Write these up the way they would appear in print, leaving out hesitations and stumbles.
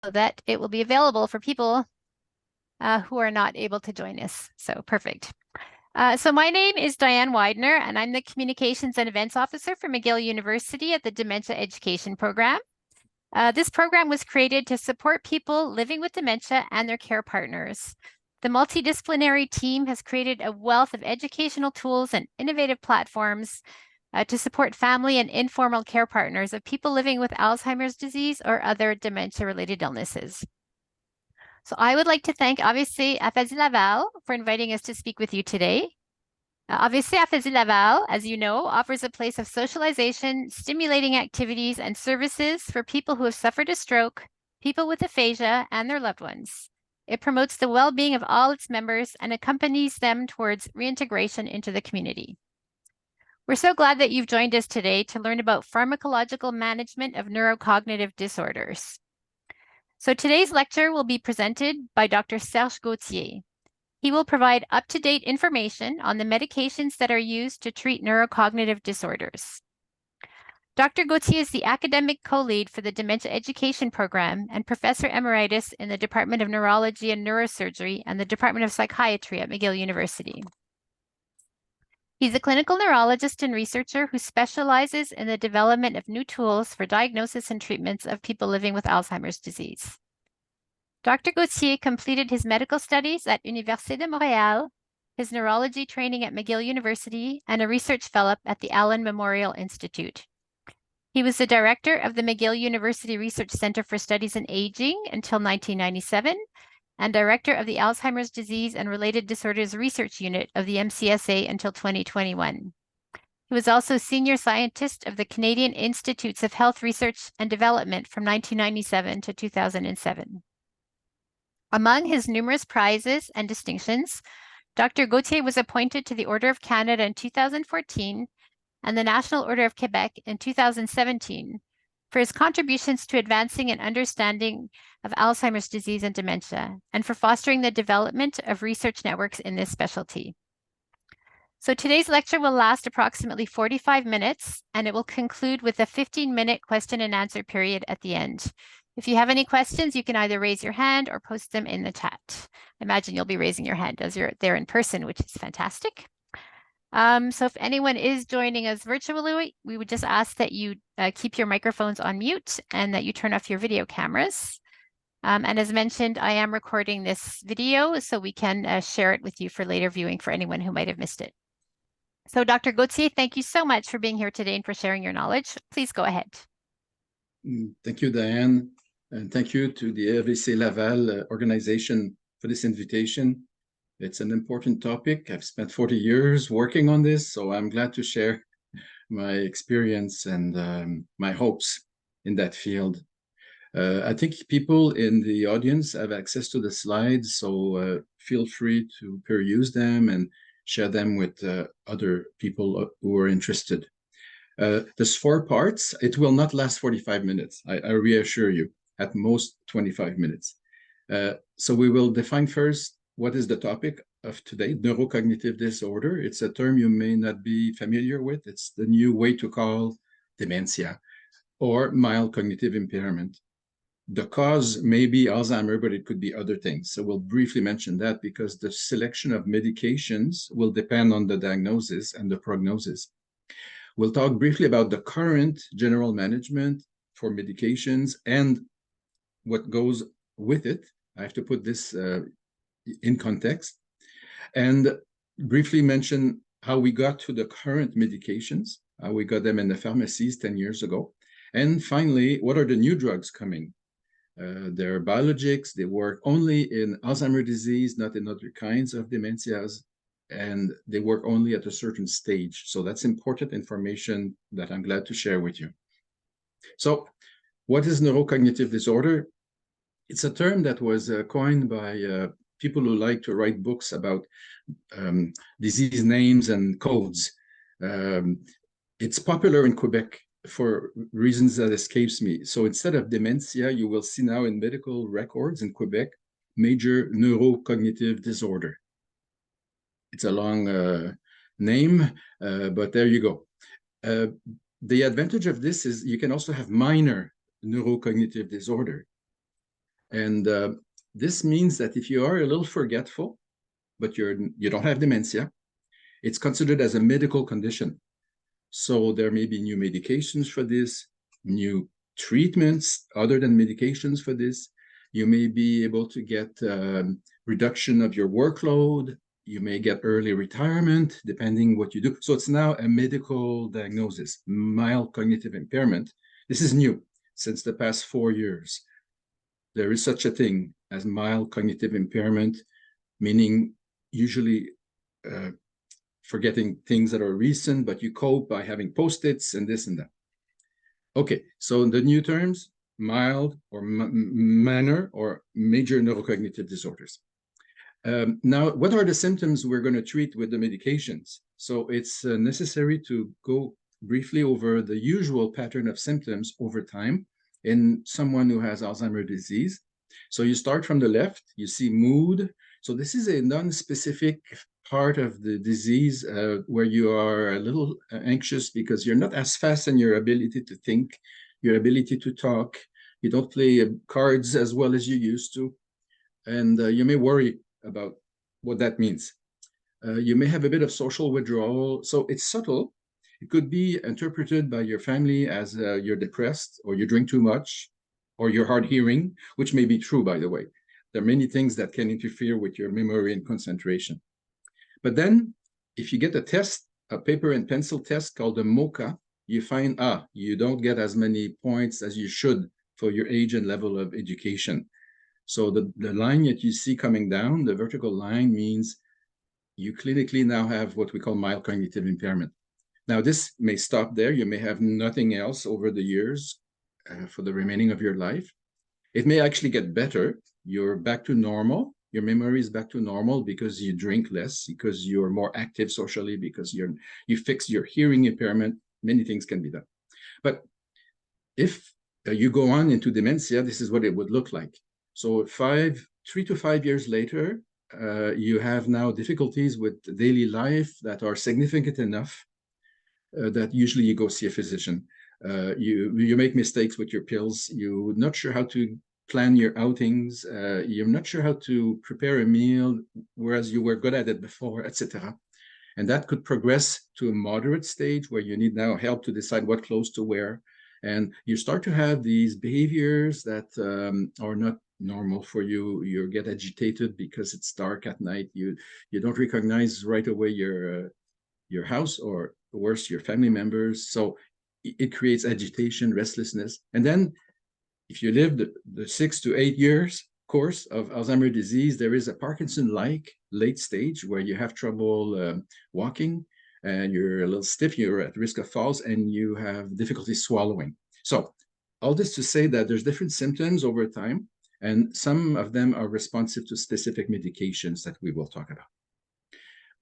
that it will be available for people who are not able to join us. So perfect. So my name is Diane Widener, and I'm the Communications and Events Officer for McGill University at the Dementia Education Program. This program was created to support people living with dementia and their care partners. The multidisciplinary team has created a wealth of educational tools and innovative platforms to support family and informal care partners of people living with Alzheimer's disease or other dementia-related illnesses. So I would like to thank AVC-Aphasie Laval for inviting us to speak with you today. AVC-Aphasie Laval, as you know, offers a place of socialization, stimulating activities, and services for people who have suffered a stroke, people with aphasia, and their loved ones. It promotes the well-being of all its members and accompanies them towards reintegration into the community. We're so glad that you've joined us today to learn about pharmacological management of neurocognitive disorders. So today's lecture will be presented by Dr. Serge Gauthier. He will provide up-to-date information on the medications that are used to treat neurocognitive disorders. Dr. Gauthier is the academic co-lead for the Dementia Education Program and Professor Emeritus in the Department of Neurology and Neurosurgery and the Department of Psychiatry at McGill University. He's a clinical neurologist and researcher who specializes in the development of new tools for diagnosis and treatments of people living with Alzheimer's disease. Dr. Gauthier completed his medical studies at Université de Montréal, his neurology training at McGill University, and a research fellow at the Allen Memorial Institute. He was the director of the McGill University Research Centre for Studies in Aging until 1997, and director of the Alzheimer's Disease and Related Disorders Research Unit of the MCSA until 2021. He was also senior scientist of the Canadian Institutes of Health Research and Development from 1997 to 2007. Among his numerous prizes and distinctions, Dr. Gauthier was appointed to the Order of Canada in 2014 and the National Order of Quebec in 2017 for his contributions to advancing an understanding of Alzheimer's disease and dementia, and for fostering the development of research networks in this specialty. So today's lecture will last approximately 45 minutes, and it will conclude with a 15-minute question and answer period at the end. If you have any questions, you can either raise your hand or post them in the chat. I imagine you'll be raising your hand as you're there in person, which is fantastic. So if anyone is joining us virtually, we would just ask that you keep your microphones on mute and that you turn off your video cameras. And as mentioned, I am recording this video so we can share it with you for later viewing for anyone who might have missed it. So Dr. Gauthier, thank you so much for being here today and for sharing your knowledge. Please go ahead. Thank you, Diane. And thank you to the AVC Laval organization for this invitation. It's an important topic. I've spent 40 years working on this, so I'm glad to share my experience and my hopes in that field. I think people in the audience have access to the slides, so feel free to peruse them and share them with other people who are interested. There's 4 parts. It will not last 45 minutes, I reassure you, at most 25 minutes. So we will define first what is the topic of today, neurocognitive disorder. It's a term you may not be familiar with. It's the new way to call dementia or mild cognitive impairment. The cause may be Alzheimer, but it could be other things. So we'll briefly mention that because the selection of medications will depend on the diagnosis and the prognosis. We'll talk briefly about the current general management for medications and what goes with it. I have to put this in context, and briefly mention how we got to the current medications, how we got them in the pharmacies 10 years ago. And finally, what are the new drugs coming? They're biologics. They work only in Alzheimer's disease, not in other kinds of dementias, and they work only at a certain stage. So that's important information that I'm glad to share with you. So what is neurocognitive disorder? It's a term that was coined by people who like to write books about disease names and codes. It's popular in Quebec for reasons that escapes me. So instead of dementia, you will see now in medical records in Quebec, major neurocognitive disorder. It's a long name, but there you go. The advantage of this is you can also have minor neurocognitive disorder. And this means that if you are a little forgetful, but you don't have dementia, it's considered as a medical condition. So there may be new medications for this, new treatments other than medications for this. You may be able to get reduction of your workload. You may get early retirement, depending what you do. So it's now a medical diagnosis, mild cognitive impairment. This is new since the past 4 years. There is such a thing as mild cognitive impairment, meaning usually forgetting things that are recent, but you cope by having post-its and this and that. Okay, so the new terms, mild or minor or major neurocognitive disorders. Now, what are the symptoms we're going to treat with the medications? So it's necessary to go briefly over the usual pattern of symptoms over time in someone who has Alzheimer's disease. So you start from the left, you see mood. So this is a non-specific part of the disease where you are a little anxious because you're not as fast in your ability to think, your ability to talk. You don't play cards as well as you used to. And you may worry about what that means. You may have a bit of social withdrawal. So it's subtle. It could be interpreted by your family as you're depressed, or you drink too much, or you're hard hearing, which may be true, by the way. There are many things that can interfere with your memory and concentration. But then if you get a test, a paper and pencil test called the MOCA, you find, you don't get as many points as you should for your age and level of education. So the line that you see coming down, the vertical line, means you clinically now have what we call mild cognitive impairment. Now, this may stop there. You may have nothing else over the years for the remaining of your life. It may actually get better. You're back to normal. Your memory is back to normal because you drink less, because you're more active socially, because you fix your hearing impairment. Many things can be done. But if you go on into dementia, this is what it would look like. So 3 to 5 years later, you have now difficulties with daily life that are significant enough that usually you go see a physician. You make mistakes with your pills. You're not sure how to plan your outings. You're not sure how to prepare a meal, whereas you were good at it before, etc. And that could progress to a moderate stage where you need now help to decide what clothes to wear. And you start to have these behaviors that are not normal for you. You get agitated because it's dark at night. You don't recognize right away your house, or worse, your family members. So it creates agitation, restlessness. And then if you live the 6 to 8 years course of Alzheimer's disease, there is a Parkinson-like late stage where you have trouble walking, and you're a little stiff, you're at risk of falls, and you have difficulty swallowing. So all this to say that there's different symptoms over time, and some of them are responsive to specific medications that we will talk about.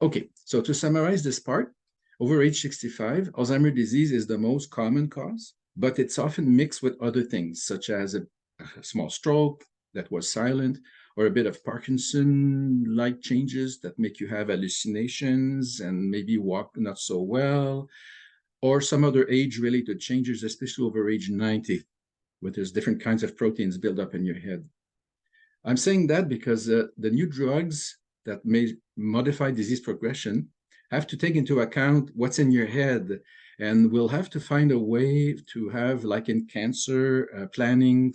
Okay, so to summarize this part, over age 65, Alzheimer's disease is the most common cause, but it's often mixed with other things, such as a small stroke that was silent, or a bit of Parkinson-like changes that make you have hallucinations and maybe walk not so well, or some other age-related changes, especially over age 90, where there's different kinds of proteins build up in your head. I'm saying that because the new drugs that may modify disease progression have to take into account what's in your head, and we'll have to find a way to have, like in cancer planning,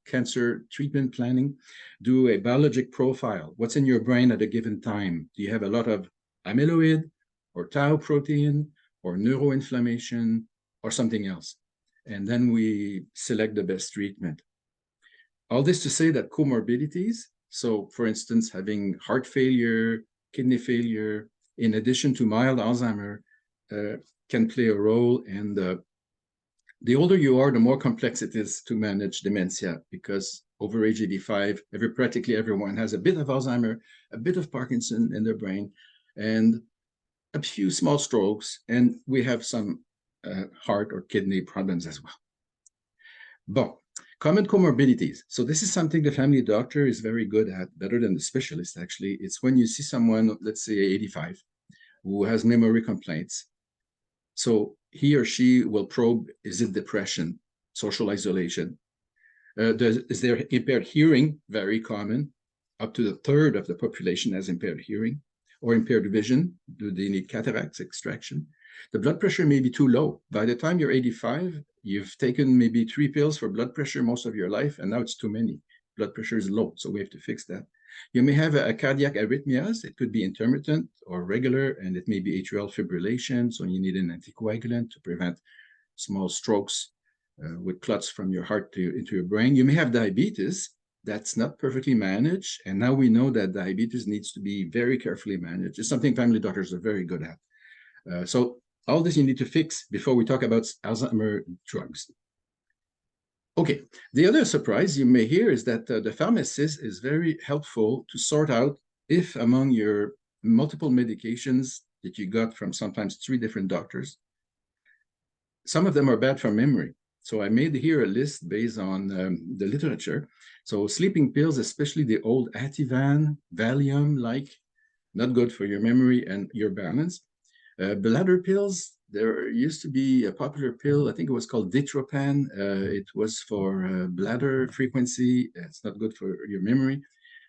cancer treatment planning, do a biologic profile. What's in your brain at a given time? Do you have a lot of amyloid or tau protein or neuroinflammation or something else? And then we select the best treatment. All this to say that comorbidities, so for instance, having heart failure, kidney failure, in addition to mild Alzheimer, can play a role. And the older you are, the more complex it is to manage dementia, because over age 85, practically everyone has a bit of Alzheimer, a bit of Parkinson in their brain, and a few small strokes, and we have some heart or kidney problems as well. Bon, common comorbidities. So this is something the family doctor is very good at, better than the specialist, actually. It's when you see someone, let's say 85, who has memory complaints. So he or she will probe, is it depression, social isolation? Is there impaired hearing? Very common. Up to a third of the population has impaired hearing or impaired vision. Do they need cataracts extraction? The blood pressure may be too low. By the time you're 85, you've taken maybe 3 pills for blood pressure most of your life, and now it's too many. Blood pressure is low, so we have to fix that. You may have a cardiac arrhythmias. It could be intermittent or regular, and it may be atrial fibrillation, so you need an anticoagulant to prevent small strokes with clots from your heart into your brain. You may have diabetes that's not perfectly managed, and now we know that diabetes needs to be very carefully managed. It's something family doctors are very good at. So all this you need to fix before we talk about Alzheimer drugs. Okay, the other surprise you may hear is that the pharmacist is very helpful to sort out if among your multiple medications that you got from sometimes 3 different doctors, some of them are bad for memory. So I made here a list based on the literature. So sleeping pills, especially the old Ativan, Valium-like, not good for your memory and your balance. Bladder pills, there used to be a popular pill, I think it was called Ditropan. It was for bladder frequency. It's not good for your memory.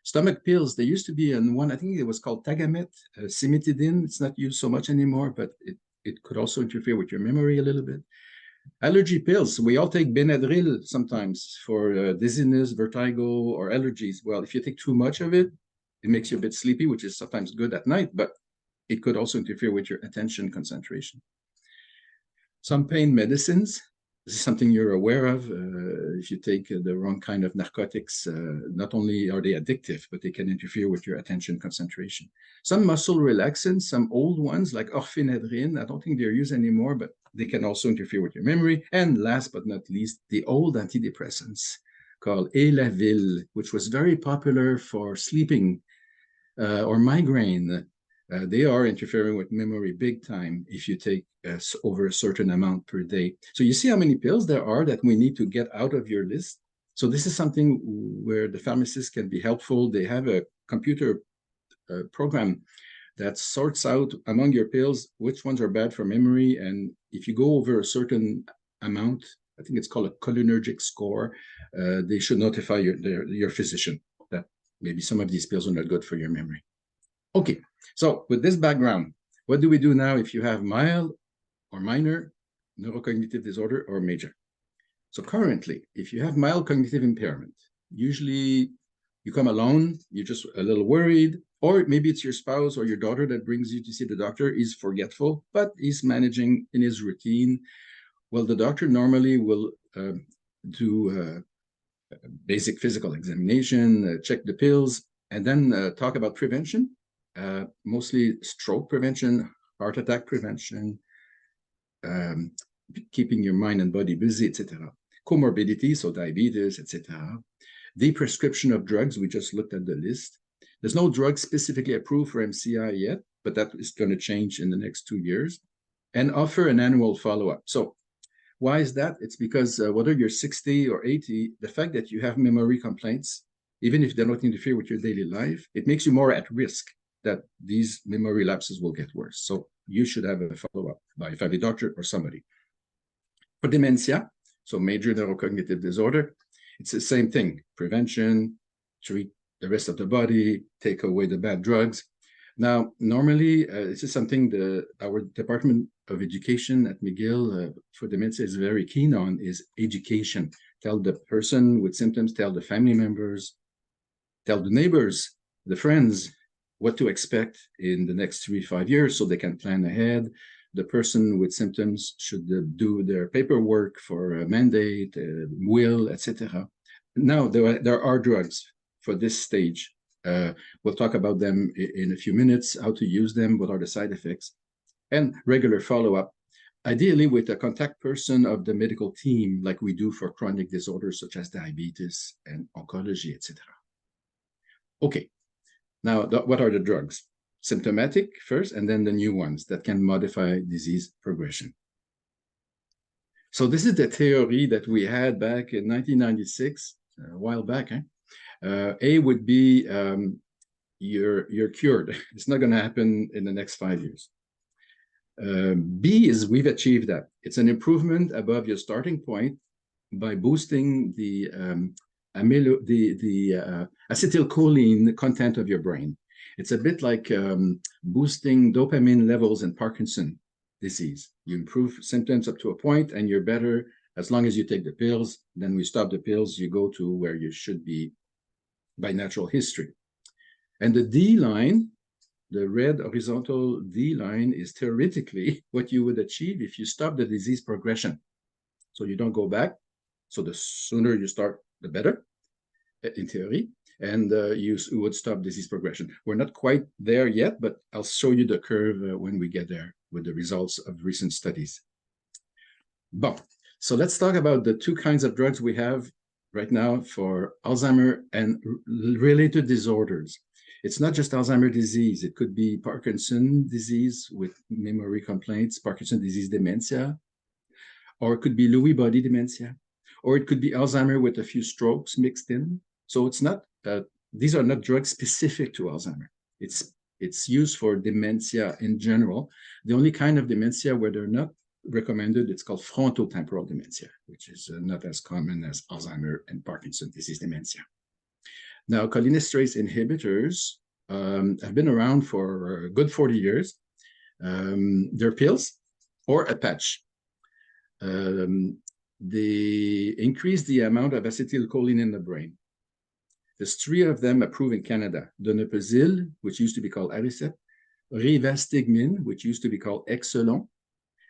Stomach pills, there used to be one, I think it was called Tagamet, cimetidine. It's not used so much anymore, but it could also interfere with your memory a little bit. Allergy pills, we all take Benadryl sometimes for dizziness, vertigo, or allergies. Well, if you take too much of it, it makes you a bit sleepy, which is sometimes good at night, but it could also interfere with your attention concentration. Some pain medicines, this is something you're aware of. If you take the wrong kind of narcotics, not only are they addictive, but they can interfere with your attention concentration. Some muscle relaxants, some old ones like orphanedrine, I don't think they're used anymore, but they can also interfere with your memory. And last but not least, the old antidepressants called Elavil, which was very popular for sleeping or migraine. They are interfering with memory big time if you take over a certain amount per day. So you see how many pills there are that we need to get out of your list. So this is something where the pharmacist can be helpful. They have a computer program that sorts out among your pills which ones are bad for memory. And if you go over a certain amount, I think it's called a cholinergic score, they should notify your physician that maybe some of these pills are not good for your memory. Okay, so with this background, what do we do now if you have mild or minor neurocognitive disorder or major? So currently, if you have mild cognitive impairment, usually you come alone, you're just a little worried, or maybe it's your spouse or your daughter that brings you to see the doctor. He's forgetful, but he's managing in his routine. Well, the doctor normally will do basic physical examination, check the pills, and then talk about prevention. Mostly stroke prevention, heart attack prevention, keeping your mind and body busy, etc. Comorbidities, so diabetes, etc. The prescription of drugs, we just looked at the list. There's no drug specifically approved for MCI yet, but that is going to change in the next 2 years. And offer an annual follow-up. So why is that? It's because whether you're 60 or 80, the fact that you have memory complaints, even if they don't interfere with your daily life, it makes you more at risk that these memory lapses will get worse. So you should have a follow-up by a family doctor or somebody. For dementia, so major neurocognitive disorder, it's the same thing. Prevention, treat the rest of the body, take away the bad drugs. Now, normally, this is something our Department of Education at McGill for dementia is very keen on, is education. Tell the person with symptoms, tell the family members, tell the neighbors, the friends, what to expect in the next 3 to 5 years so they can plan ahead. The person with symptoms should do their paperwork for a mandate, will, etc. Now, there are drugs for this stage. We'll talk about them in a few minutes, how to use them, what are the side effects, and regular follow-up, ideally with a contact person of the medical team, like we do for chronic disorders such as diabetes and oncology, etc. Okay. Now, what are the drugs? Symptomatic first, and then the new ones that can modify disease progression. So this is the theory that we had back in 1996, a while back. A would be you're cured. It's not going to happen in the next 5 years. B is we've achieved that. It's an improvement above your starting point, by boosting the acetylcholine content of your brain. It's a bit like boosting dopamine levels in Parkinson's disease. You improve symptoms up to a point and you're better as long as you take the pills. Then we stop the pills, you go to where you should be by natural history. And the D line, the red horizontal D line, is theoretically what you would achieve if you stop the disease progression. So you don't go back. So the sooner you start, the better, in theory, and you would stop disease progression. We're not quite there yet, but I'll show you the curve when we get there with the results of recent studies. Bon, so let's talk about the two kinds of drugs we have right now for Alzheimer and related disorders. It's not just Alzheimer's disease. It could be Parkinson's disease with memory complaints, Parkinson's disease dementia, or it could be Lewy body dementia, or it could be Alzheimer with a few strokes mixed in. So it's not, these are not drugs specific to Alzheimer. It's used for dementia in general. The only kind of dementia where they're not recommended, it's called frontotemporal dementia, which is not as common as Alzheimer and Parkinson's disease dementia. Now, cholinesterase inhibitors have been around for a good 40 years. They're pills or a patch. They increase the amount of acetylcholine in the brain. There's 3 of them approved in Canada: donepezil, which used to be called Aricept, rivastigmine, which used to be called Exelon,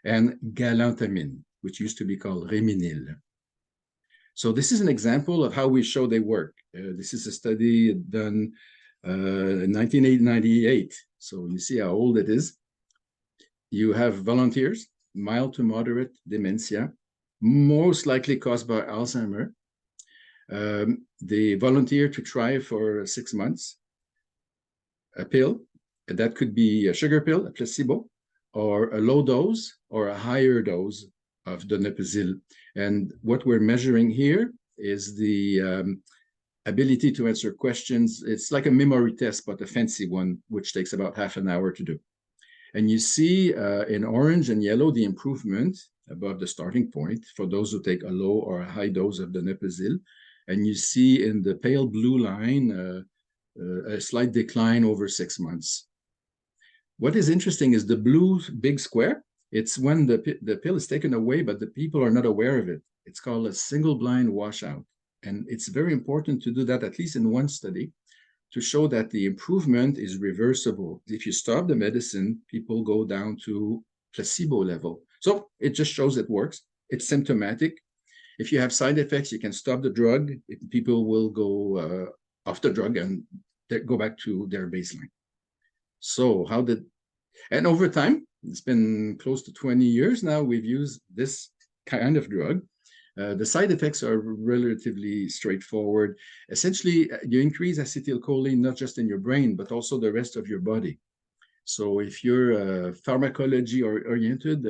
and galantamine, which used to be called Reminil. So this is an example of how we show they work. This is a study done in 1998. So you see how old it is. You have volunteers, mild to moderate dementia, most likely caused by Alzheimer. They volunteer to try for 6 months a pill. That could be a sugar pill, a placebo, or a low dose or a higher dose of donepezil. And what we're measuring here is the ability to answer questions. It's like a memory test, but a fancy one, which takes about half an hour to do. And you see in orange and yellow the improvement above the starting point for those who take a low or a high dose of donepezil. And you see in the pale blue line a slight decline over 6 months. What is interesting is the blue big square. It's when the pill is taken away, but the people are not aware of it. It's called a single blind washout. And it's very important to do that, at least in one study, to show that the improvement is reversible. If you stop the medicine, people go down to placebo level. So it just shows it works. It's symptomatic. If you have side effects, you can stop the drug. People will go off the drug and go back to their baseline. So and over time, it's been close to 20 years now, we've used this kind of drug. The side effects are relatively straightforward. Essentially, you increase acetylcholine not just in your brain, but also the rest of your body. So if you're pharmacology oriented,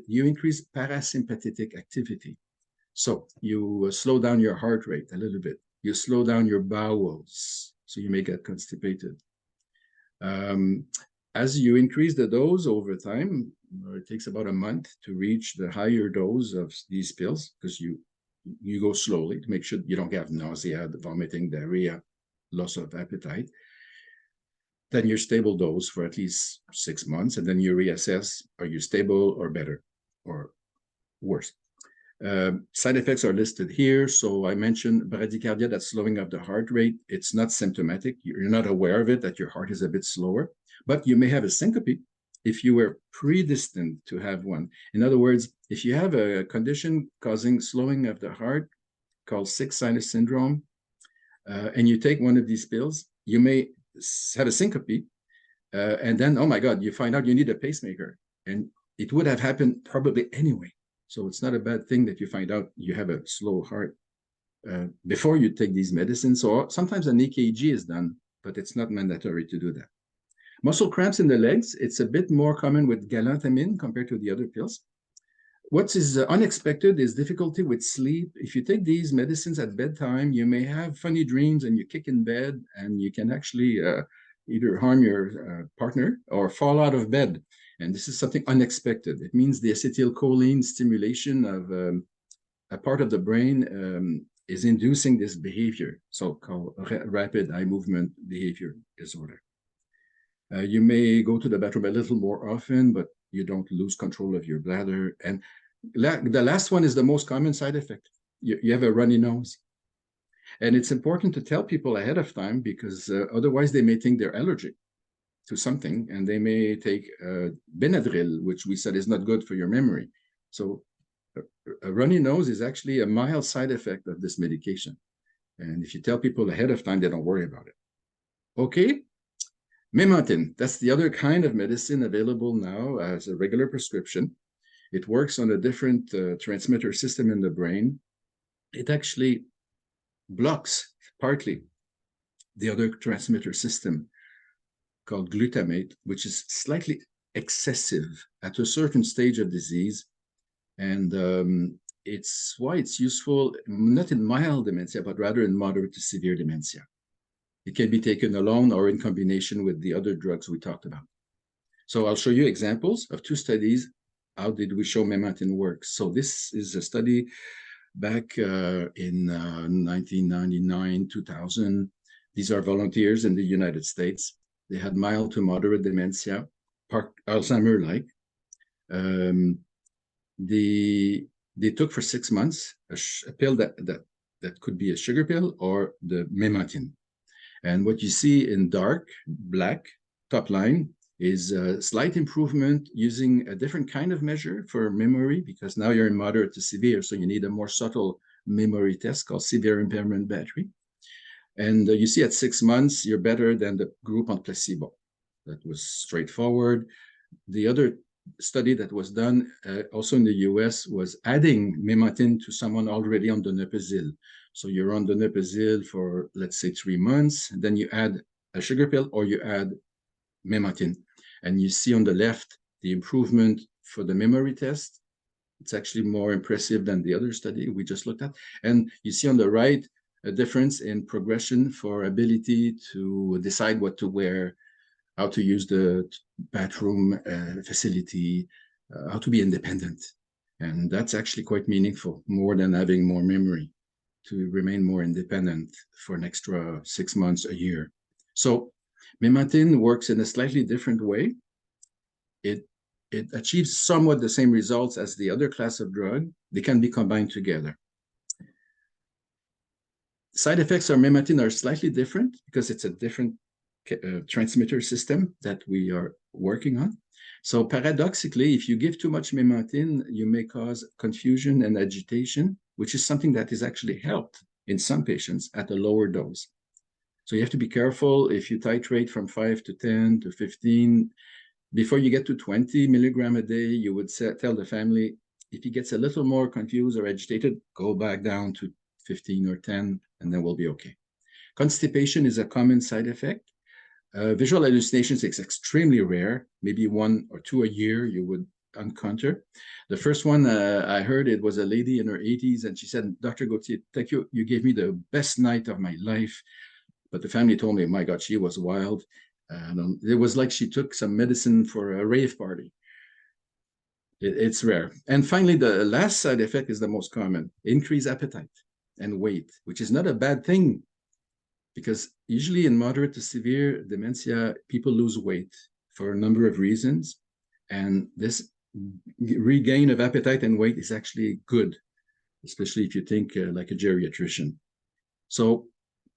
you increase parasympathetic activity. So you slow down your heart rate a little bit. You slow down your bowels, so you may get constipated. As you increase the dose over time, it takes about a month to reach the higher dose of these pills, because you go slowly to make sure you don't have nausea, vomiting, diarrhea, loss of appetite. Then your stable dose for at least 6 months, and then you reassess, are you stable or better or worse? Side effects are listed here. So I mentioned bradycardia, that's slowing of the heart rate. It's not symptomatic. You're not aware of it, that your heart is a bit slower, but you may have a syncope if you were predestined to have one. In other words, if you have a condition causing slowing of the heart called sick sinus syndrome, and you take one of these pills, you may have a syncope, and then, oh my God, you find out you need a pacemaker. And it would have happened probably anyway. So it's not a bad thing that you find out you have a slow heart before you take these medicines. So sometimes an EKG is done, but it's not mandatory to do that. Muscle cramps in the legs, it's a bit more common with galantamine compared to the other pills. What is unexpected is difficulty with sleep. If you take these medicines at bedtime, you may have funny dreams and you kick in bed, and you can actually either harm your partner or fall out of bed. And this is something unexpected. It means the acetylcholine stimulation of a part of the brain is inducing this behavior, so-called rapid eye movement behavior disorder. You may go to the bathroom a little more often, but you don't lose control of your bladder. And the last one is the most common side effect. You have a runny nose. And it's important to tell people ahead of time because otherwise they may think they're allergic to something and they may take Benadryl, which we said is not good for your memory. So a runny nose is actually a mild side effect of this medication. And if you tell people ahead of time, they don't worry about it. Okay. Memantine, that's the other kind of medicine available now as a regular prescription. It works on a different transmitter system in the brain. It actually blocks partly the other transmitter system called glutamate, which is slightly excessive at a certain stage of disease. And it's why it's useful, not in mild dementia, but rather in moderate to severe dementia. It can be taken alone or in combination with the other drugs we talked about. So I'll show you examples of 2 studies. How did we show memantine works? So this is a study back in 1999, 2000. These are volunteers in the United States. They had mild to moderate dementia, Alzheimer-like. They took for 6 months a pill that could be a sugar pill or the memantine. And what you see in dark black top line is a slight improvement using a different kind of measure for memory, because now you're in moderate to severe, so you need a more subtle memory test called severe impairment battery. And you see at 6 months, you're better than the group on placebo. That was straightforward. The other study that was done also in the US was adding memantine to someone already on donepezil. So you're on donepezil for, let's say, 3 months, then you add a sugar pill or you add memantine. And you see on the left the improvement for the memory test. It's actually more impressive than the other study we just looked at. And you see on the right a difference in progression for ability to decide what to wear, how to use the bathroom facility, how to be independent. And that's actually quite meaningful, more than having more memory, to remain more independent for an extra 6 months, a year. So memantine works in a slightly different way. It achieves somewhat the same results as the other class of drug. They can be combined together. Side effects of memantine are slightly different because it's a different transmitter system that we are working on. So paradoxically, if you give too much memantine, you may cause confusion and agitation, which is something that is actually helped in some patients at a lower dose. So you have to be careful if you titrate from 5 to 10 to 15. Before you get to 20 milligram a day, you would tell the family, if he gets a little more confused or agitated, go back down to 15 or 10, and then we'll be okay. Constipation is a common side effect. Visual hallucinations is extremely rare, maybe 1 or 2 a year you would encounter. The first one I heard, it was a lady in her 80s, and she said, Dr. Gauthier, thank you. You gave me the best night of my life. But the family told me, my God, she was wild. It was like she took some medicine for a rave party. It's rare. And finally, the last side effect is the most common, increased appetite and weight, which is not a bad thing, because usually in moderate to severe dementia, people lose weight for a number of reasons. And this regain of appetite and weight is actually good, especially if you think like a geriatrician. So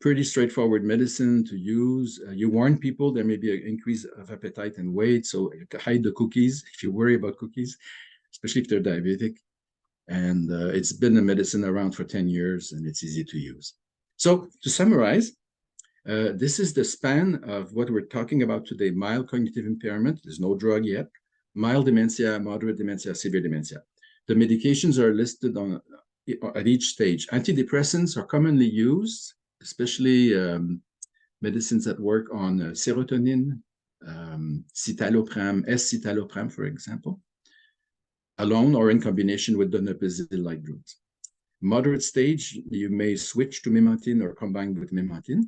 pretty straightforward medicine to use. You warn people there may be an increase of appetite and weight, so hide the cookies if you worry about cookies, especially if they're diabetic. And it's been a medicine around for 10 years, and it's easy to use. So to summarize, this is the span of what we're talking about today: mild cognitive impairment, there's no drug yet; mild dementia, moderate dementia, severe dementia. The medications are listed on at each stage. Antidepressants are commonly used, especially medicines that work on serotonin, citalopram, S-citalopram, for example, alone or in combination with donepezil-like drugs. Moderate stage, you may switch to memantine or combine with memantine.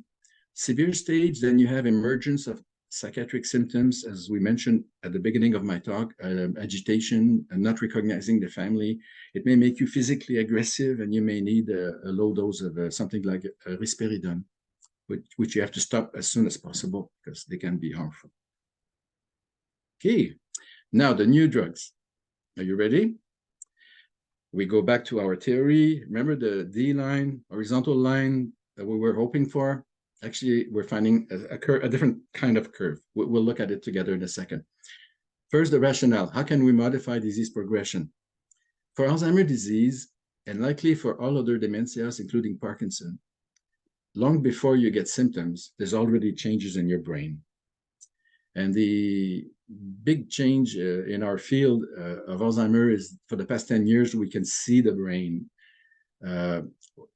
Severe stage, then you have emergence of psychiatric symptoms, as we mentioned at the beginning of my talk, agitation and not recognizing the family. It may make you physically aggressive, and you may need a low dose of something like risperidone, which you have to stop as soon as possible because they can be harmful. Okay, now the new drugs. Are you ready? We go back to our theory. Remember the D line, horizontal line that we were hoping for? Actually, we're finding a different kind of curve. We'll look at it together in a second. First, the rationale. How can we modify disease progression? For Alzheimer's disease, and likely for all other dementias, including Parkinson, long before you get symptoms, there's already changes in your brain. And the big change in our field of Alzheimer's is for the past 10 years, we can see the brain.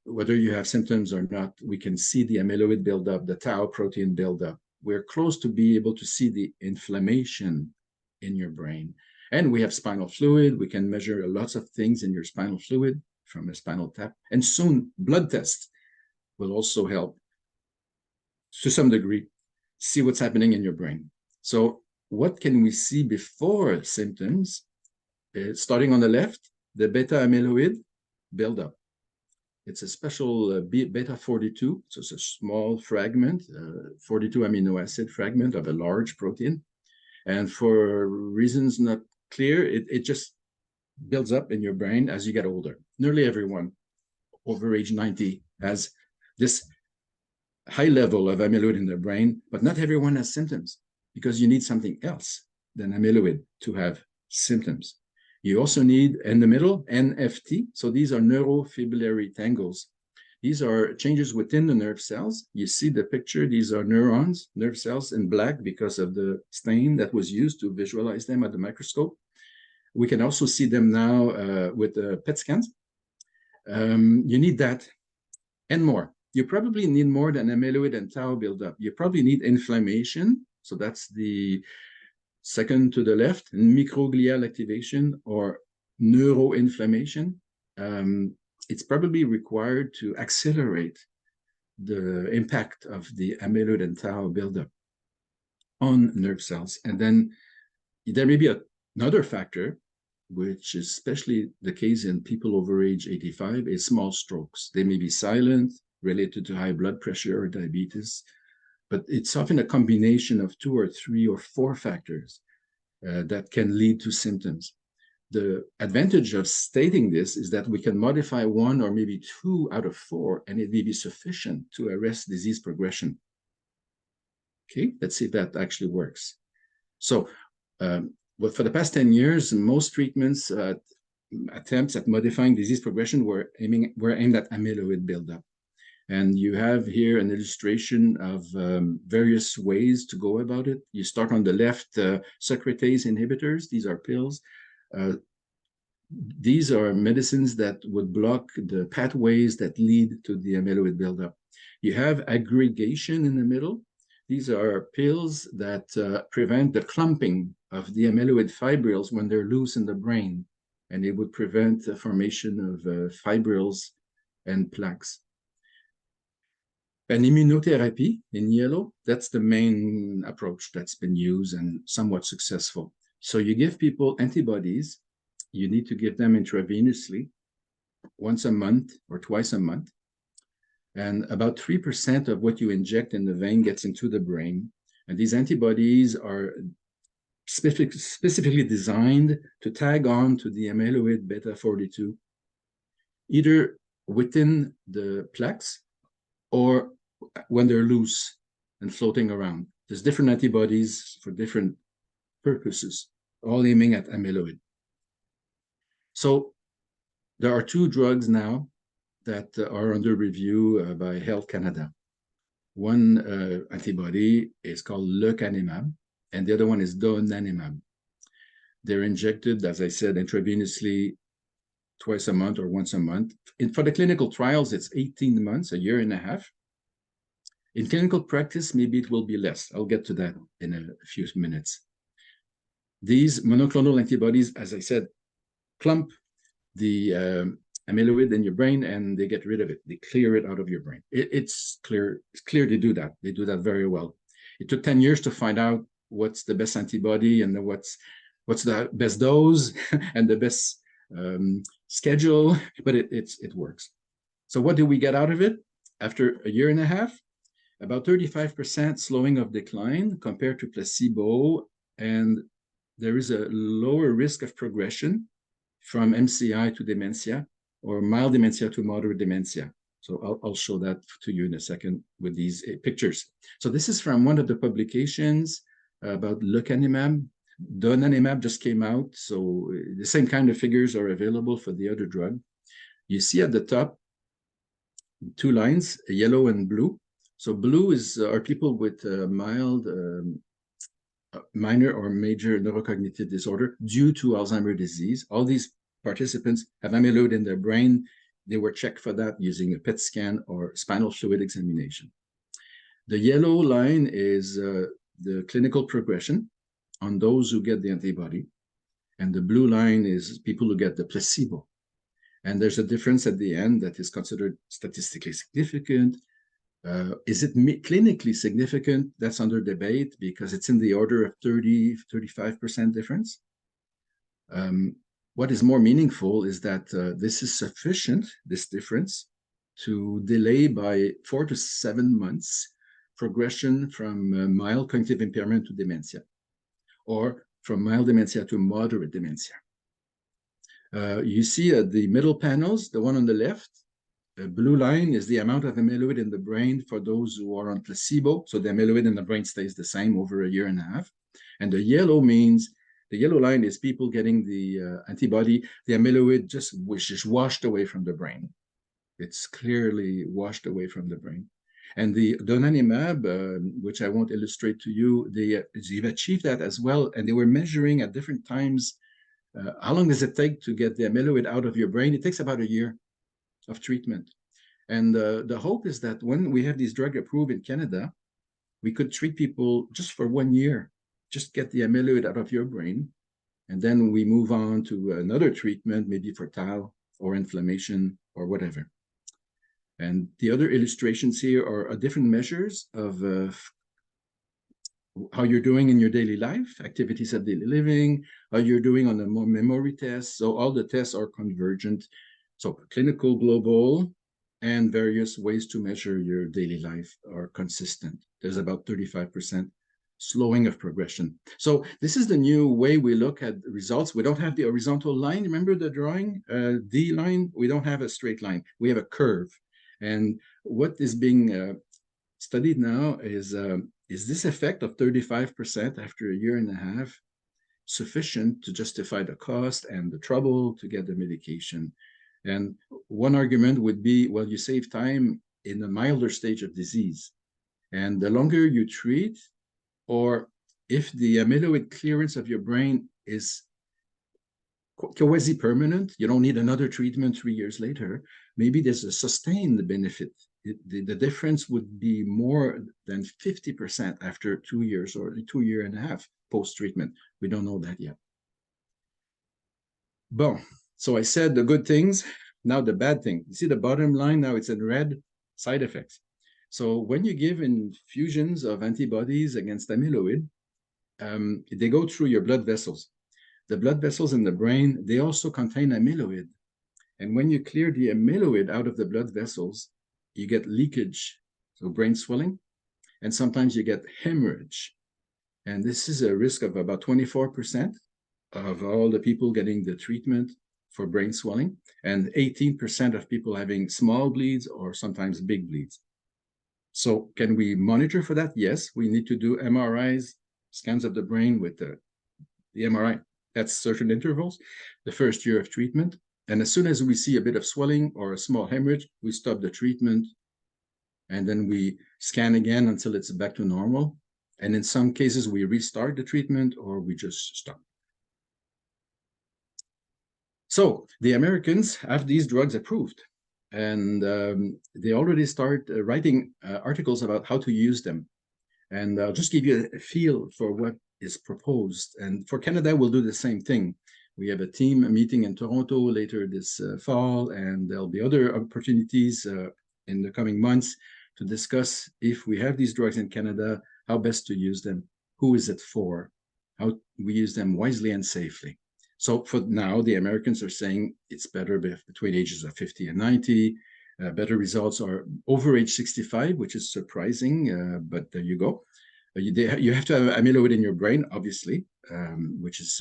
Whether you have symptoms or not, we can see the amyloid buildup, the tau protein buildup. We're close to be able to see the inflammation in your brain. And we have spinal fluid. We can measure lots of things in your spinal fluid from a spinal tap. And soon, blood tests will also help, to some degree, see what's happening in your brain. So what can we see before symptoms? Starting on the left, the beta amyloid buildup. It's a special beta 42, so it's a small fragment, 42 amino acid fragment of a large protein. And for reasons not clear, it just builds up in your brain as you get older. Nearly everyone over age 90 has this high level of amyloid in their brain, but not everyone has symptoms because you need something else than amyloid to have symptoms. You also need, in the middle, NFT. So these are neurofibrillary tangles. These are changes within the nerve cells. You see the picture. These are neurons, nerve cells in black because of the stain that was used to visualize them at the microscope. We can also see them now with PET scans. You need that and more. You probably need more than amyloid and tau buildup. You probably need inflammation. So that's the second to the left, microglial activation or neuroinflammation. It's probably required to accelerate the impact of the amyloid and tau buildup on nerve cells. And then there may be another factor, which is especially the case in people over age 85, is small strokes. They may be silent, related to high blood pressure or diabetes, but it's often a combination of 2 or 3 or 4 factors that can lead to symptoms. The advantage of stating this is that we can modify 1 or maybe 2 out of 4, and it may be sufficient to arrest disease progression. Okay, let's see if that actually works. So, but for the past 10 years, most treatments, attempts at modifying disease progression were aimed at amyloid buildup. And you have here an illustration of various ways to go about it. You start on the left, secretase inhibitors. These are pills. These are medicines that would block the pathways that lead to the amyloid buildup. You have aggregation in the middle. These are pills that prevent the clumping of the amyloid fibrils when they're loose in the brain. And it would prevent the formation of fibrils and plaques. And immunotherapy in yellow, that's the main approach that's been used and somewhat successful. So you give people antibodies. You need to give them intravenously once a month or twice a month. And about 3% of what you inject in the vein gets into the brain. And these antibodies are specifically designed to tag on to the amyloid beta 42, either within the plaques or when they're loose and floating around. There's different antibodies for different purposes, all aiming at amyloid. So there are 2 drugs now that are under review by Health Canada. One antibody is called lecanemab, and the other one is donanemab. They're injected, as I said, intravenously twice a month or once a month. For the clinical trials, it's 18 months, a year and a half. In clinical practice, maybe it will be less. I'll get to that in a few minutes. These monoclonal antibodies, as I said, clump the amyloid in your brain and they get rid of it. They clear it out of your brain. It's clear they do that. They do that very well. It took 10 years to find out what's the best antibody and what's the best dose and the best schedule, but it works. So what do we get out of it? After a year and a half, about 35% slowing of decline compared to placebo, and there is a lower risk of progression from MCI to dementia or mild dementia to moderate dementia. So I'll show that to you in a second with these pictures. So this is from one of the publications about lecanemab. Donanemab just came out, so the same kind of figures are available for the other drug. You see at the top two lines, yellow and blue. So blue are people with mild, minor or major neurocognitive disorder due to Alzheimer's disease. All these participants have amyloid in their brain. They were checked for that using a PET scan or spinal fluid examination. The yellow line is the clinical progression on those who get the antibody. And the blue line is people who get the placebo. And there's a difference at the end that is considered statistically significant. Is it clinically significant? That's under debate because it's in the order of 35% difference. What is more meaningful is that this is sufficient, this difference, to delay by 4 to 7 months progression from mild cognitive impairment to dementia, or from mild dementia to moderate dementia. You see the middle panels, the one on the left, the blue line is the amount of amyloid in the brain for those who are on placebo. So the amyloid in the brain stays the same over a year and a half. And the yellow line is people getting the antibody. The amyloid just washed away from the brain. It's clearly washed away from the brain. And the donanemab, which I won't illustrate to you, they've achieved that as well. And they were measuring at different times how long does it take to get the amyloid out of your brain? It takes about a year of treatment. And the hope is that when we have these drugs approved in Canada, we could treat people just for 1 year, just get the amyloid out of your brain. And then we move on to another treatment, maybe for tau or inflammation or whatever. And the other illustrations here are different measures of how you're doing in your daily life, activities of daily living, how you're doing on the memory tests. So all the tests are convergent. So clinical, global, and various ways to measure your daily life are consistent. There's about 35% slowing of progression. So this is the new way we look at results. We don't have the horizontal line. Remember the drawing, D line? We don't have a straight line. We have a curve. And what is being studied now is this effect of 35% after a year and a half sufficient to justify the cost and the trouble to get the medication? And one argument would be, well, you save time in a milder stage of disease. And the longer you treat, or if the amyloid clearance of your brain is quasi-permanent, you don't need another treatment 3 years later, maybe there's a sustained benefit. The difference would be more than 50% after 2 years or 2 years and a half post-treatment. We don't know that yet. Bon, so I said the good things, now the bad thing. You see the bottom line now, it's in red, side effects. So when you give infusions of antibodies against amyloid, they go through your blood vessels. The blood vessels in the brain, they also contain amyloid. And when you clear the amyloid out of the blood vessels, you get leakage, so brain swelling, and sometimes you get hemorrhage. And this is a risk of about 24% of all the people getting the treatment for brain swelling, and 18% of people having small bleeds or sometimes big bleeds. So can we monitor for that? Yes, we need to do MRIs, scans of the brain with the MRI at certain intervals, the first year of treatment. And as soon as we see a bit of swelling or a small hemorrhage, we stop the treatment. And then we scan again until it's back to normal. And in some cases, we restart the treatment or we just stop. So the Americans have these drugs approved. And they already start writing articles about how to use them. And I'll just give you a feel for what is proposed. And for Canada, we'll do the same thing. We have a team meeting in Toronto later this fall, and there'll be other opportunities in the coming months to discuss if we have these drugs in Canada, how best to use them, who is it for, how we use them wisely and safely. So for now, the Americans are saying it's better between ages of 50 and 90. Better results are over age 65, which is surprising, but there you go. You have to have amyloid in your brain, obviously, which is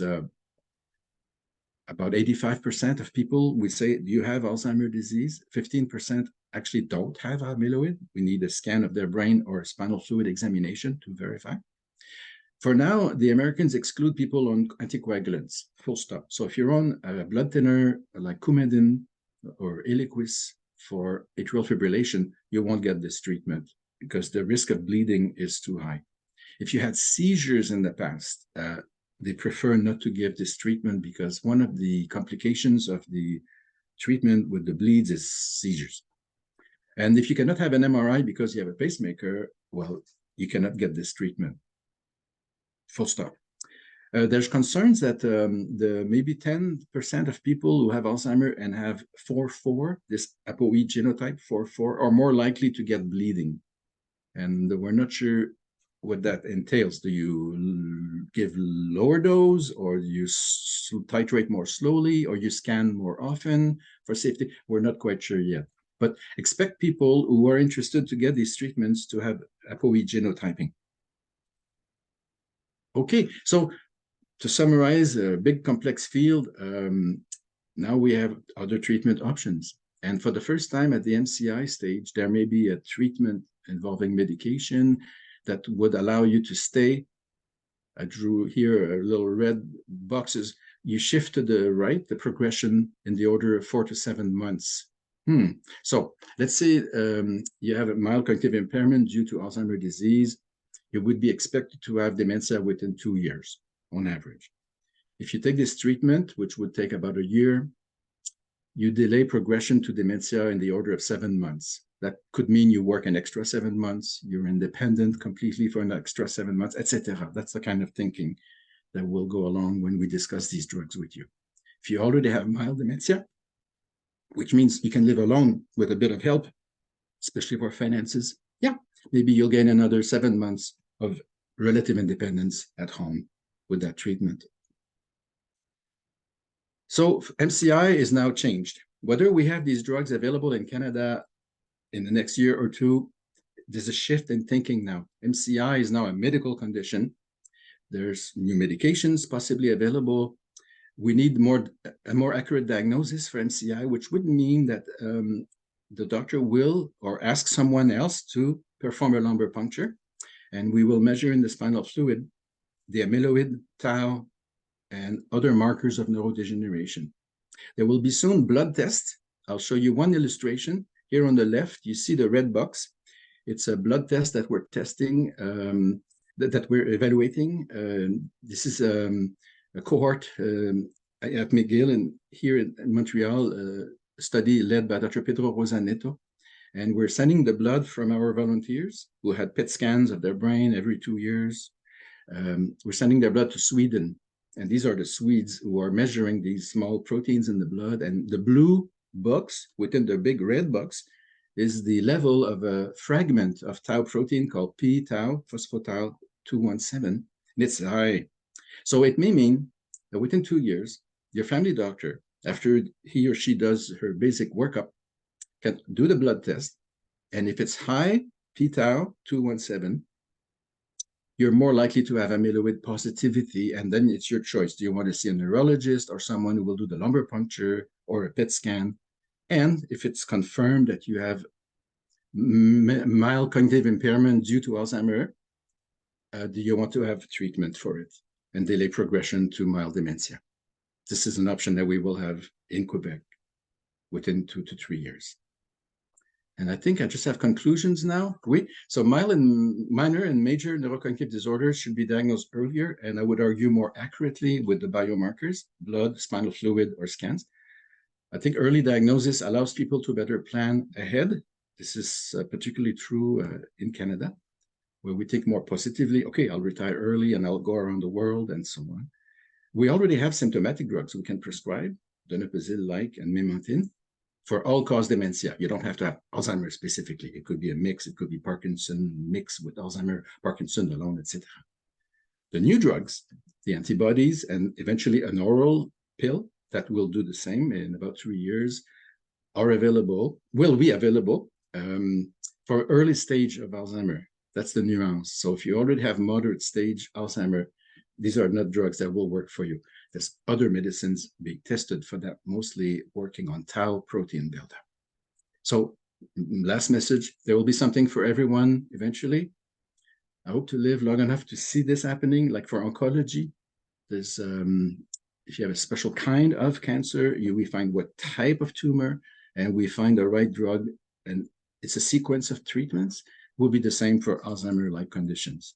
about 85% of people, we say, do you have Alzheimer's disease? 15% actually don't have amyloid. We need a scan of their brain or a spinal fluid examination to verify. For now, the Americans exclude people on anticoagulants, full stop. So if you're on a blood thinner like Coumadin or Eliquis for atrial fibrillation, you won't get this treatment because the risk of bleeding is too high. If you had seizures in the past, they prefer not to give this treatment because one of the complications of the treatment with the bleeds is seizures. And if you cannot have an MRI because you have a pacemaker, well, you cannot get this treatment. Full stop. There's concerns that the maybe 10% of people who have Alzheimer and have 4-4, this APOE genotype 4-4, are more likely to get bleeding. And we're not sure what that entails. Do you give lower dose, or do you titrate more slowly, or you scan more often for safety? We're not quite sure yet. But expect people who are interested to get these treatments to have APOE genotyping. Okay, so to summarize, a big complex field, now we have other treatment options. And for the first time at the MCI stage, there may be a treatment involving medication that would allow you to stay. I drew here a little red boxes. You shift to the right, the progression in the order of 4 to 7 months. So let's say you have a mild cognitive impairment due to Alzheimer's disease. You would be expected to have dementia within 2 years on average. If you take this treatment, which would take about a year, you delay progression to dementia in the order of 7 months. That could mean you work an extra 7 months, you're independent completely for an extra 7 months, etc. That's the kind of thinking that will go along when we discuss these drugs with you. If you already have mild dementia, which means you can live alone with a bit of help, especially for finances, yeah, maybe you'll gain another 7 months of relative independence at home with that treatment. So MCI is now changed. Whether we have these drugs available in Canada in the next year or two, there's a shift in thinking now. MCI is now a medical condition. There's new medications possibly available. We need a more accurate diagnosis for MCI, which would mean that the doctor will or ask someone else to perform a lumbar puncture, and we will measure in the spinal fluid the amyloid, tau, and other markers of neurodegeneration. There will be soon blood tests. I'll show you one illustration. Here on the left, you see the red box. It's a blood test that we're testing, that we're evaluating. This is a cohort at McGill here in Montreal, a study led by Dr. Pedro Rosaneto. And we're sending the blood from our volunteers who had PET scans of their brain every 2 years. We're sending their blood to Sweden. And these are the Swedes who are measuring these small proteins in the blood. And the blue box within the big red box is the level of a fragment of tau protein called p-tau, phospho-tau 217. And it's high. So it may mean that within 2 years, your family doctor, after he or she does her basic workup, can do the blood test. And if it's high p-tau 217, you're more likely to have amyloid positivity, and then it's your choice. Do you want to see a neurologist or someone who will do the lumbar puncture or a PET scan? And if it's confirmed that you have mild cognitive impairment due to Alzheimer, do you want to have treatment for it and delay progression to mild dementia? This is an option that we will have in Quebec within 2 to 3 years. And I think I just have conclusions now. So mild and minor and major neurocognitive disorders should be diagnosed earlier, and I would argue more accurately with the biomarkers, blood, spinal fluid, or scans. I think early diagnosis allows people to better plan ahead. This is particularly true in Canada, where we think more positively, okay, I'll retire early and I'll go around the world and so on. We already have symptomatic drugs we can prescribe, donepezil-like and memantine. for all-cause dementia. You don't have to have Alzheimer's specifically. It could be a mix. It could be Parkinson mixed with Alzheimer, Parkinson alone, etc. The new drugs, the antibodies, and eventually an oral pill that will do the same in about 3 years, are available, will be available for early stage of Alzheimer. That's the nuance. So if you already have moderate stage Alzheimer, these are not drugs that will work for you. There's other medicines being tested for that, mostly working on tau protein buildup. So last message, there will be something for everyone eventually. I hope to live long enough to see this happening. Like for oncology, there's if you have a special kind of cancer, we find what type of tumor, and we find the right drug, and it's a sequence of treatments. Will be the same for Alzheimer-like conditions.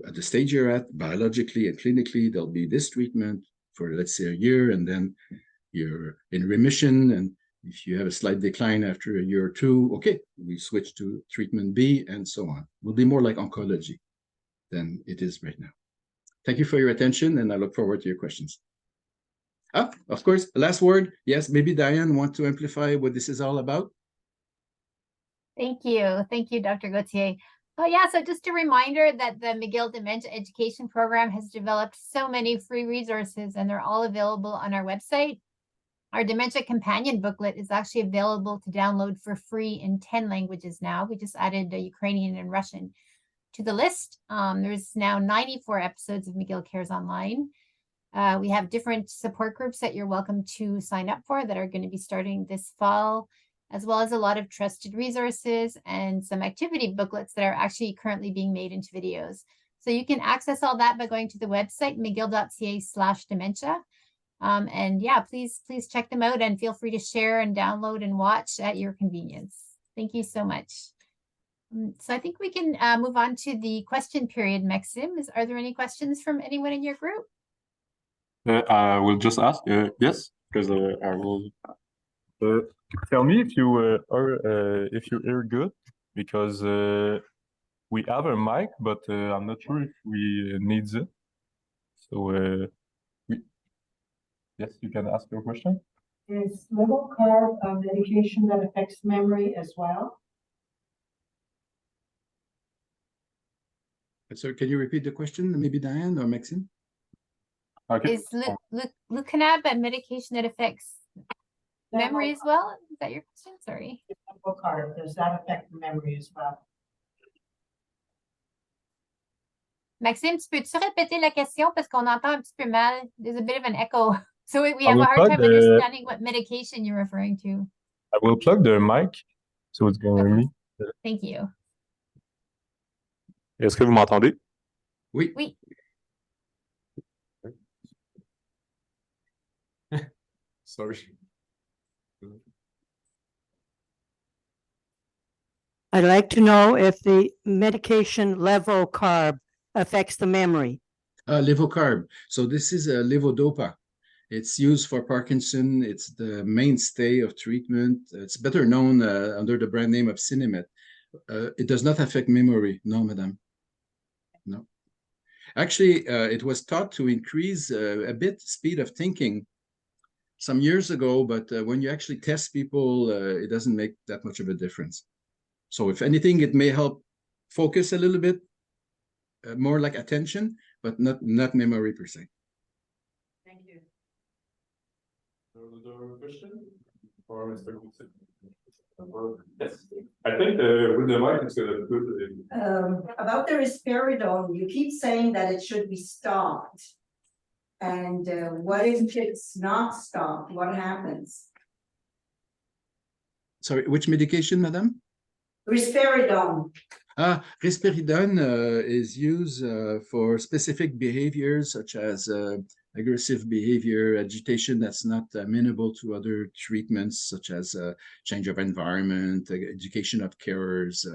At the stage you're at, biologically and clinically, there'll be this treatment for, let's say, a year, and then you're in remission. And if you have a slight decline after a year or two, okay, we switch to treatment B, and so on. Will be more like oncology than it is right now. Thank you for your attention, and I look forward to your questions. Of course, last word. Yes, maybe Diane want to amplify what this is all about. Thank you. Thank you, Dr. Gauthier. Oh, yeah. So just a reminder that the McGill Dementia Education Program has developed so many free resources, and they're all available on our website. Our Dementia Companion booklet is actually available to download for free in 10 languages now. We just added Ukrainian and Russian to the list. There's now 94 episodes of McGill Cares Online. We have different support groups that you're welcome to sign up for that are going to be starting this fall, as well as a lot of trusted resources and some activity booklets that are actually currently being made into videos. So you can access all that by going to the website, mcgill.ca/dementia. And yeah, please check them out, and feel free to share and download and watch at your convenience. Thank you so much. So I think we can move on to the question period. Maxime, are there any questions from anyone in your group? I will just ask, yes, because I will tell me if you hear good, because we have a mic, but I'm not sure if we need it. So yes, you can ask your question. Is level carb a medication that affects memory as well? So can you repeat the question, maybe Diane or Maxime? Okay. Is lecanemab a medication that affects memory as well? Is that your question? Sorry. Level carb, does that affect the memory as well? Maxime, peux-tu répéter la question parce qu'on entend un petit peu mal? There's a bit of an echo. So we I have a will hard plug time understanding what medication you're referring to. I will plug the mic, so it's going to hear me. Thank you. Est-ce que vous m'entendez? Oui. Oui. Sorry. I'd like to know if the medication levocarb affects the memory. Levocarb. So this is a levodopa. It's used for Parkinson. It's the mainstay of treatment. It's better known under the brand name of Cinemet. It does not affect memory. No, madam. No. Actually, it was thought to increase a bit speed of thinking some years ago, but when you actually test people, it doesn't make that much of a difference. So if anything, it may help focus a little bit, more like attention, but not memory per se. Thank you. Another question for Mr. Gauthier? Yes, I think with the mic it's good. About the risperidone, you keep saying that it should be stopped. And what if it's not stopped? What happens? Sorry, which medication, madam? Risperidone. Risperidone is used for specific behaviors such as aggressive behavior, agitation that's not amenable to other treatments such as change of environment, education of carers,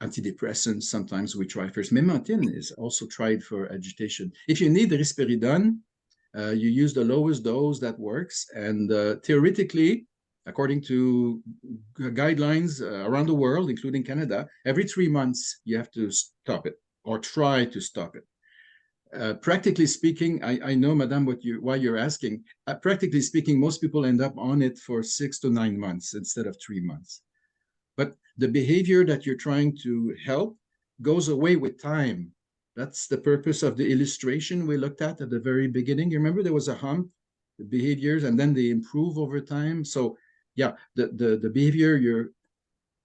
antidepressants. Sometimes we try first. Memantine is also tried for agitation. If you need risperidone, you use the lowest dose that works. And theoretically, according to guidelines around the world, including Canada, every 3 months you have to stop it or try to stop it. Practically speaking, I know, Madame, why you're asking. Practically speaking, most people end up on it for 6 to 9 months instead of 3 months. But the behavior that you're trying to help goes away with time. That's the purpose of the illustration we looked at the very beginning. You remember there was a hump, the behaviors, and then they improve over time. So yeah, the behavior you're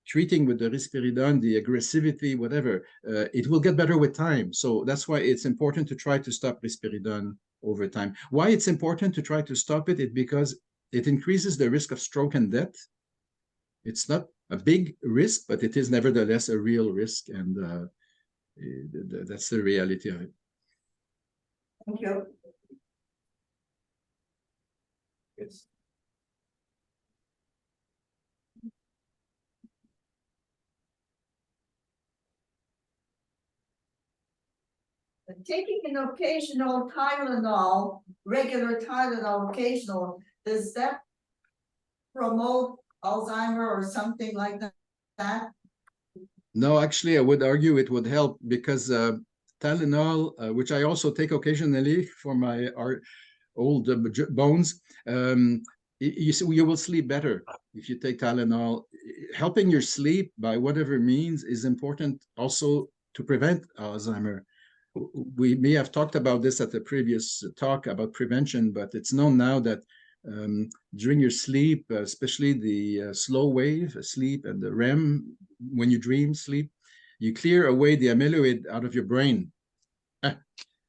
treating with the risperidone, the aggressivity, whatever, it will get better with time. So that's why it's important to try to stop risperidone over time. Why it's important to try to stop it? It's because it increases the risk of stroke and death. It's not a big risk, but it is nevertheless a real risk, and that's the reality of it. Thank you. Yes. Taking an occasional Tylenol, regular Tylenol occasional, does that promote Alzheimer or something like that? No, actually, I would argue it would help because Tylenol, which I also take occasionally for my old bones, you will sleep better if you take Tylenol. Helping your sleep by whatever means is important also to prevent Alzheimer. We may have talked about this at the previous talk about prevention, but it's known now that during your sleep, especially the slow wave sleep and the REM, when you dream sleep, you clear away the amyloid out of your brain.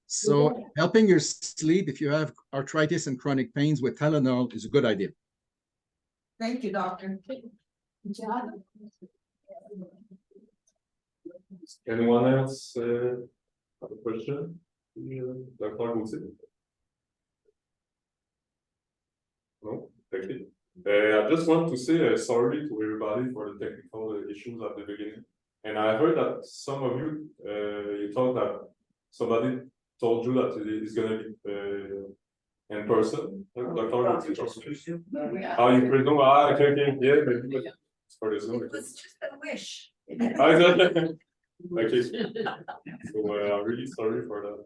So helping your sleep, if you have arthritis and chronic pains with Tylenol, is a good idea. Thank you, doctor. John? Anyone else have a question? Dr. Gauthier? No? Thank you. I just want to say sorry to everybody for the technical issues at the beginning. And I heard that some of you, you thought that somebody told you that it is going to be in person. Dr. Gauthier? How you presume? Okay, yeah, maybe it's for the Zoom. It was just a wish. Okay. So I'm really sorry for that.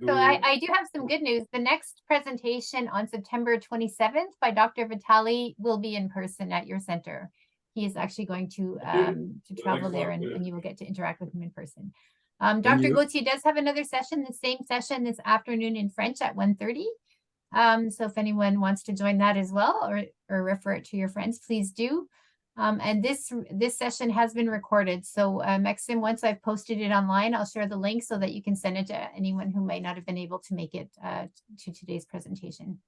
So I do have some good news. The next presentation on September 27th by Dr. Vitali will be in person at your center. He is actually going to travel there, and you will get to interact with him in person. Dr. Gauthier does have another session, the same session this afternoon in French at 1:30. So if anyone wants to join that as well, or refer it to your friends, please do. And this session has been recorded. So Maxime, once I've posted it online, I'll share the link so that you can send it to anyone who might not have been able to make it to today's presentation.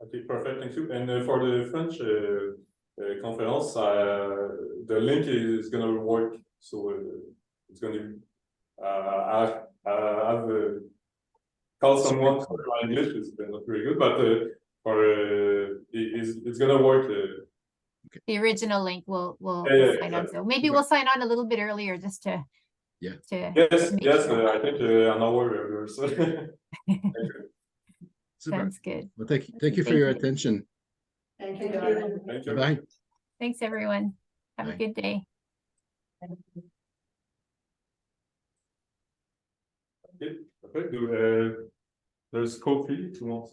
Okay, perfect, thank you. And for the French conference, the link is going to work. So it's going to I've called someone for English, it's not very good, but it's going to work. The original link we'll sign on. So maybe we'll sign on a little bit earlier just to yes, sure. I think an hour earlier. So. Sounds good. Well, thank you for your attention. Thank you. Thank you. Bye. Thanks, everyone. Have Bye. a good day. Okay, there's coffee if you want.